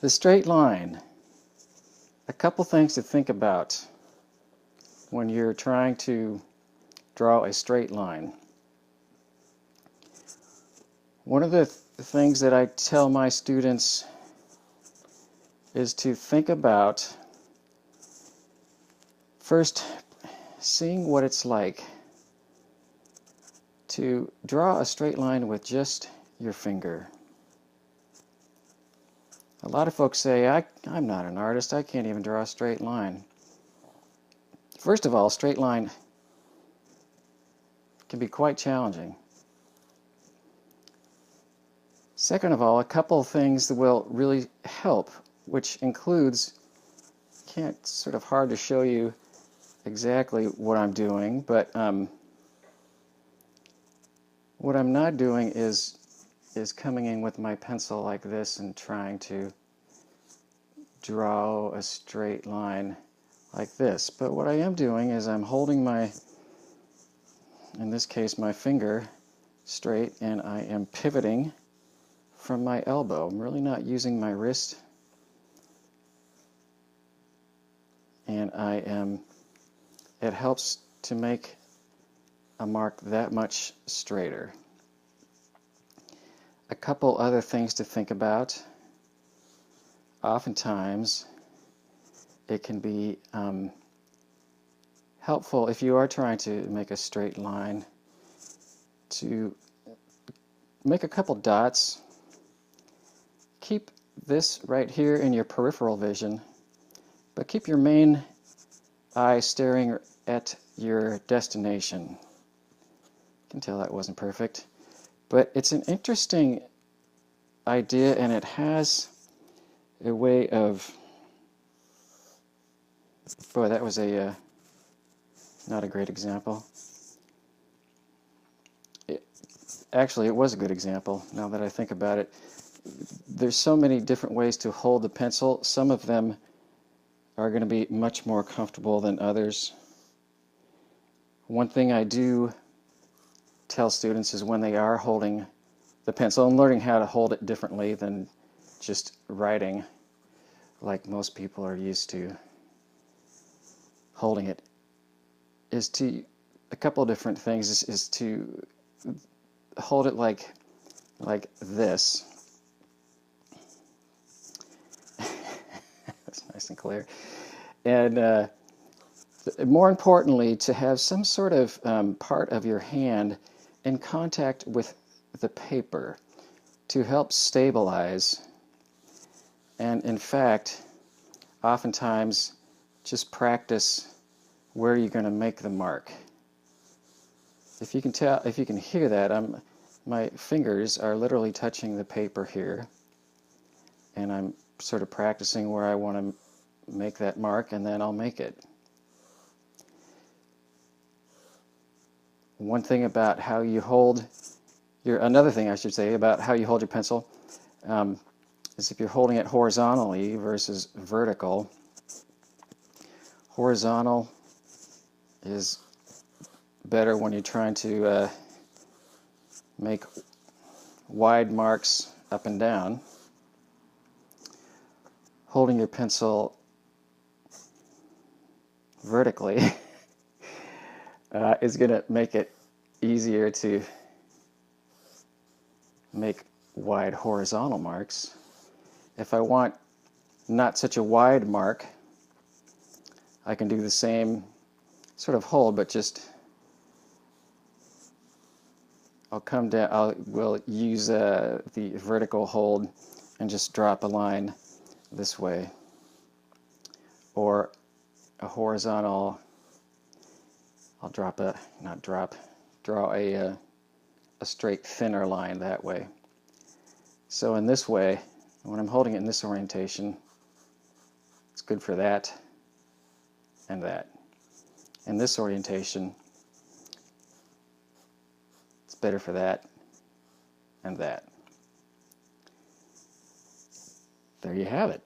The straight line. A couple things to think about when you're trying to draw a straight line. One of the things that I tell my students is to think about first seeing what it's like to draw a straight line with just your finger. A lot of folks say, I'm not an artist, I can't even draw a straight line. First of all, a straight line can be quite challenging. Second of all, a couple of things that will really help, which includes, sort of hard to show you exactly what I'm doing, but what I'm not doing is coming in with my pencil like this and trying to draw a straight line like this. But what I am doing is I'm holding in this case, my finger straight, and I am pivoting from my elbow. I'm really not using my wrist, and it helps to make a mark that much straighter. A couple other things to think about. Oftentimes, it can be helpful if you are trying to make a straight line to make a couple dots. Keep this right here in your peripheral vision, but keep your main eye staring at your destination. You can tell that wasn't perfect, but it's an interesting idea, and it has a way of, boy, that was not a great example. Actually, it was a good example, now that I think about it. There's so many different ways to hold the pencil. Some of them are going to be much more comfortable than others. One thing I do tell students is when they are holding the pencil and learning how to hold it differently than just writing like most people are used to holding it, is to, a couple of different things, is to hold it like this. That's nice and clear. And more importantly, to have some sort of part of your hand in contact with the paper to help stabilize. And in fact, oftentimes, just practice where you're going to make the mark. If you can hear that, my fingers are literally touching the paper here, and I'm sort of practicing where I want to make that mark, and then I'll make it. One thing about how you hold another thing I should say about how you hold your pencil is if you're holding it horizontally versus vertical. Horizontal is better when you're trying to make wide marks up and down. Holding your pencil vertically is going to make it easier to make wide horizontal marks. If I want not such a wide mark, I can do the same sort of hold, but just I'll come down, we'll use the vertical hold and just drop a line this way, or a horizontal, I'll draw a straight thinner line that way. So in this way, when I'm holding it in this orientation, it's good for that and that. In this orientation, it's better for that and that. There you have it.